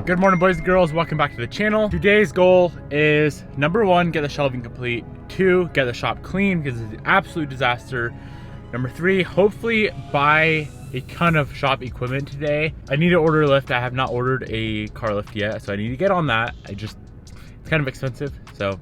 Good morning, boys and girls. Welcome back to the channel. Today's goal is number 1, get the shelving complete. 2, get the shop clean because it's an absolute disaster. Number 3, hopefully buy a ton of shop equipment today. I need to order a lift. I have not ordered a car lift yet, so I need to get on that. It's kind of expensive, so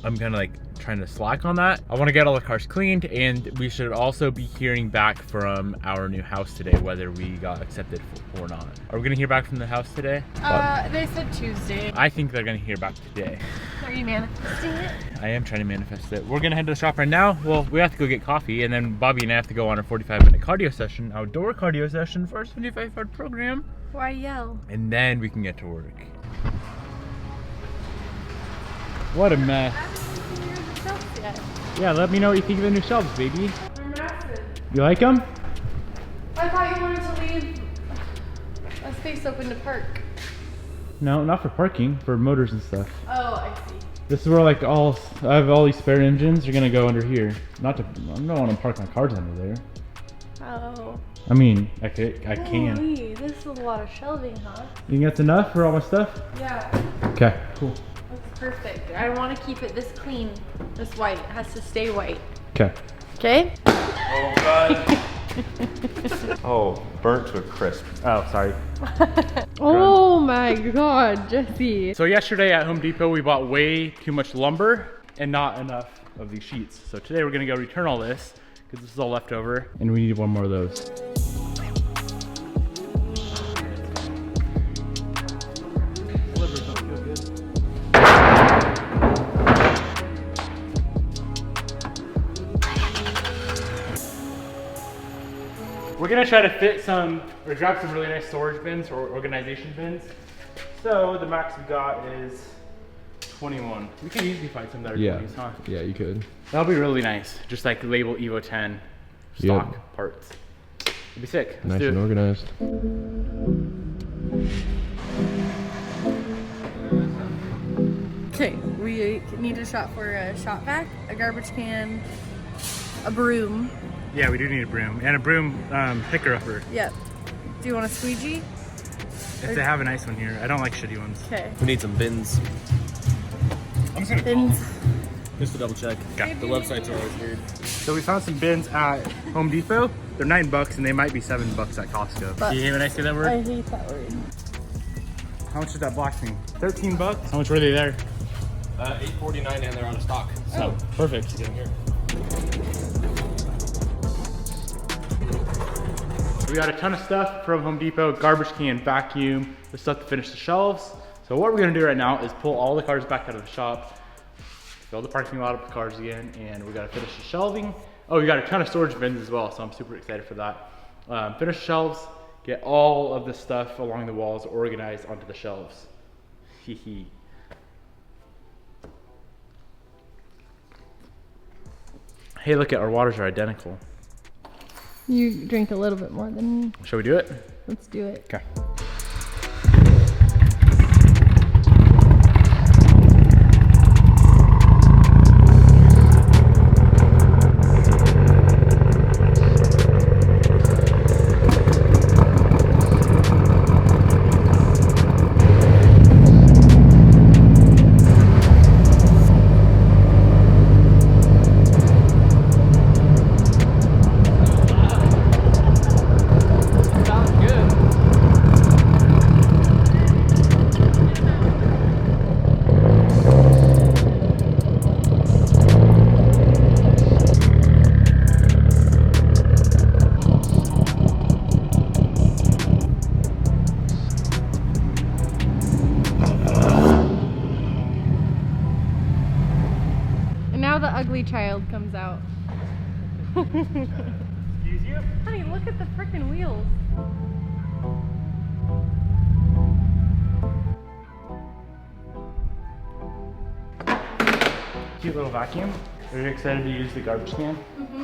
I'm kind of like trying to slack on that. I want to get all the cars cleaned, and we should also be hearing back from our new house today whether we got accepted or not. Are we gonna hear back from the house today? They said Tuesday. I think they're gonna hear back today. Are you manifesting it? I am trying to manifest it. We're gonna head to the shop right now. Well, we have to go get coffee, and then Bobby and I have to go on a 45-minute cardio session, outdoor cardio session for our 75 hard program. Why yell? And then we can get to work. What a mess. Yeah, let me know what you think of the new shelves, baby. They're massive. You like them? I thought you wanted to leave a space open to park. No, not for parking, for motors and stuff. Oh, I see. This is where I have all these spare engines. They're gonna go under here. I don't want to park my cars under there. Oh. I mean, I can. Holy, this is a lot of shelving, huh? You think that's enough for all my stuff? Yeah. Okay, cool. That's perfect. I want to keep it this clean, this white. It has to stay white. Okay. Okay? Oh god. Oh, burnt to a crisp. Oh, sorry. Oh my god, Jesse. So yesterday at Home Depot, we bought way too much lumber and not enough of these sheets. So today we're gonna go return all this because this is all leftover, and we need one more of those. We're gonna try to fit grab some really nice storage bins or organization bins. So the max we got is 21. We could easily find some that are 20s, huh? Yeah, you could. That'll be really nice. Just like label Evo 10 stock parts. It'd be sick. Let's Nice do and it. organized. Okay, we need a shop for a shop vac, a garbage can, a broom. Yeah, we do need a broom and a broom picker-upper. Yep. Do you want a squeegee? If they have a nice one here. I don't like shitty ones. Okay. We need some bins. I'm just gonna Bins. Just to double check. Okay. The websites are always weird. So we found some bins at Home Depot. They're $9 and they might be $7 at Costco. But Do you hate when I say that word? I hate that word. How much is that black thing? $13? How much were they there? $8.49 and they're out of stock. So perfect. Get 'em here. We got a ton of stuff from Home Depot, garbage can, vacuum, the stuff to finish the shelves. So what we're gonna do right now is pull all the cars back out of the shop, fill the parking lot up with cars again, and we gotta finish the shelving. Oh, we got a ton of storage bins as well, so I'm super excited for that. Finish the shelves, get all of the stuff along the walls organized onto the shelves. Hee hee. Hey, look at our waters are identical. You drink a little bit more than me. Shall we do it? Let's do it. Okay. The ugly child comes out. Excuse you? Honey, look at the freaking wheels. Cute little vacuum. Are you excited to use the garbage can? Mm-hmm.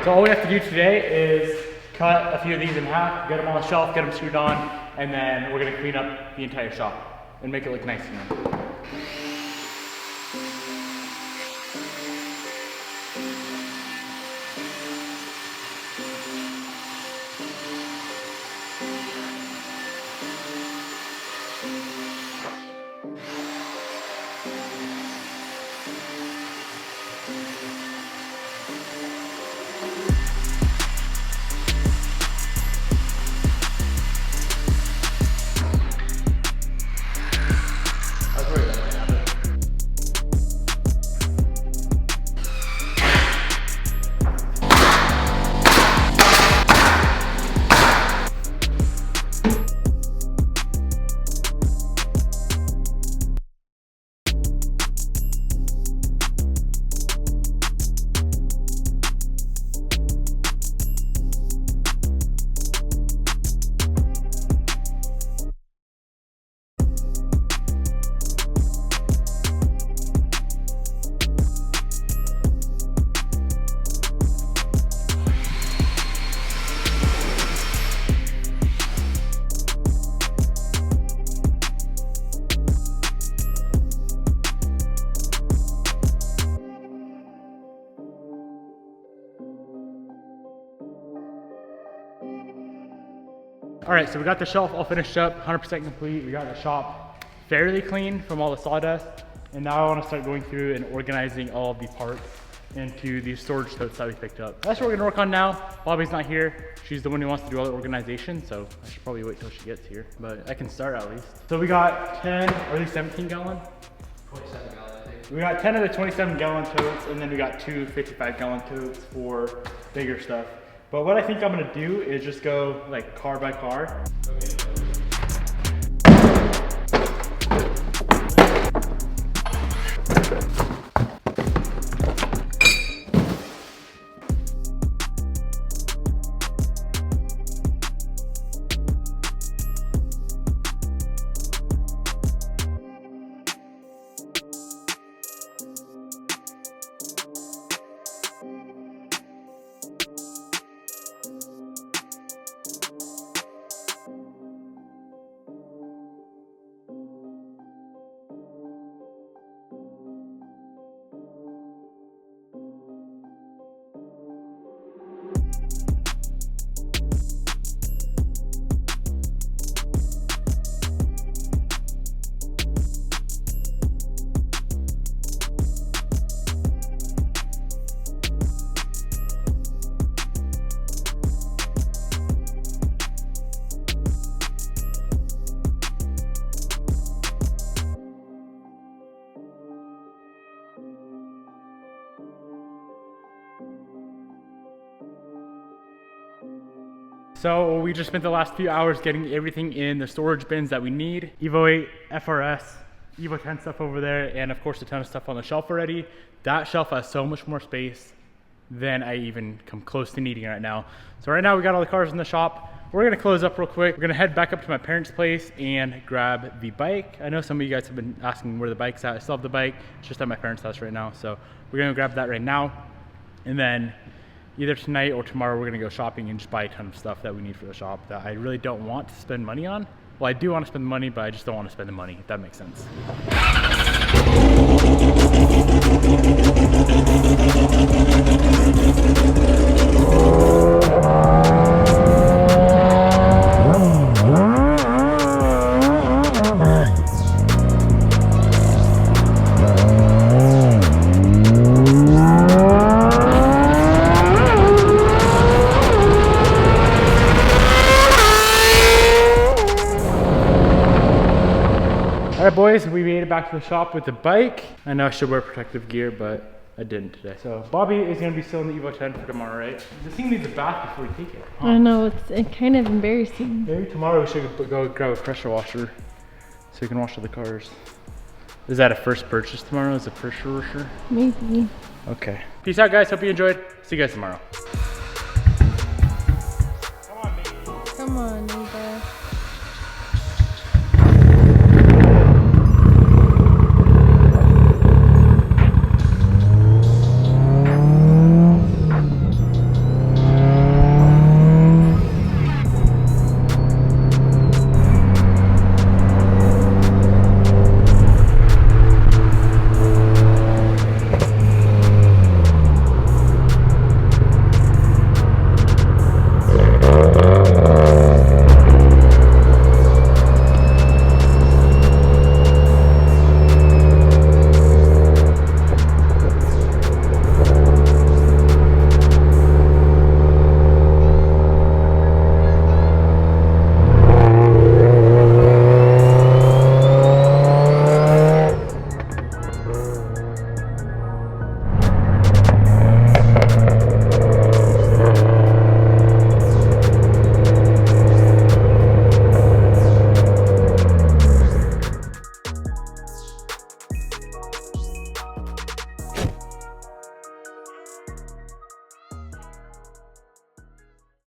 So all we have to do today is cut a few of these in half, get them on the shelf, get them screwed on, and then we're gonna clean up the entire shop and make it look nice again. All right, so we got the shelf all finished up, 100% complete. We got the shop fairly clean from all the sawdust. And now I want to start going through and organizing all of the parts into these storage totes that we picked up. That's what we're gonna work on now. Bobby's not here. She's the one who wants to do all the organization, so I should probably wait till she gets here, but I can start at least. So we got 10, or at least 17 gallon? 27 gallon, I think. We got 10 of the 27 gallon totes, and then we got 2 55 gallon totes for bigger stuff. But what I think I'm gonna do is just go like car by car. Okay. So we just spent the last few hours getting everything in the storage bins that we need. Evo 8, FRS, Evo 10 stuff over there, and of course a ton of stuff on the shelf already. That shelf has so much more space than I even come close to needing right now. So right now we got all the cars in the shop. We're gonna close up real quick. We're gonna head back up to my parents' place and grab the bike. I know some of you guys have been asking where the bike's at. I still have the bike, it's just at my parents' house right now. So we're gonna grab that right now. And then either tonight or tomorrow, we're gonna go shopping and just buy a ton of stuff that we need for the shop that I really don't want to spend money on. Well, I do want to spend the money, but I just don't want to spend the money, if that makes sense. All right, boys, we made it back to the shop with the bike. I know I should wear protective gear, but I didn't today. So Bobby is gonna be still in the Evo 10 for tomorrow, right? This thing needs a bath before we take it. Huh? I know, it's kind of embarrassing. Maybe tomorrow we should go grab a pressure washer so we can wash all the cars. Is that a first purchase tomorrow? Is a pressure washer? Maybe. Okay. Peace out, guys. Hope you enjoyed. See you guys tomorrow. Come on, baby. Come on,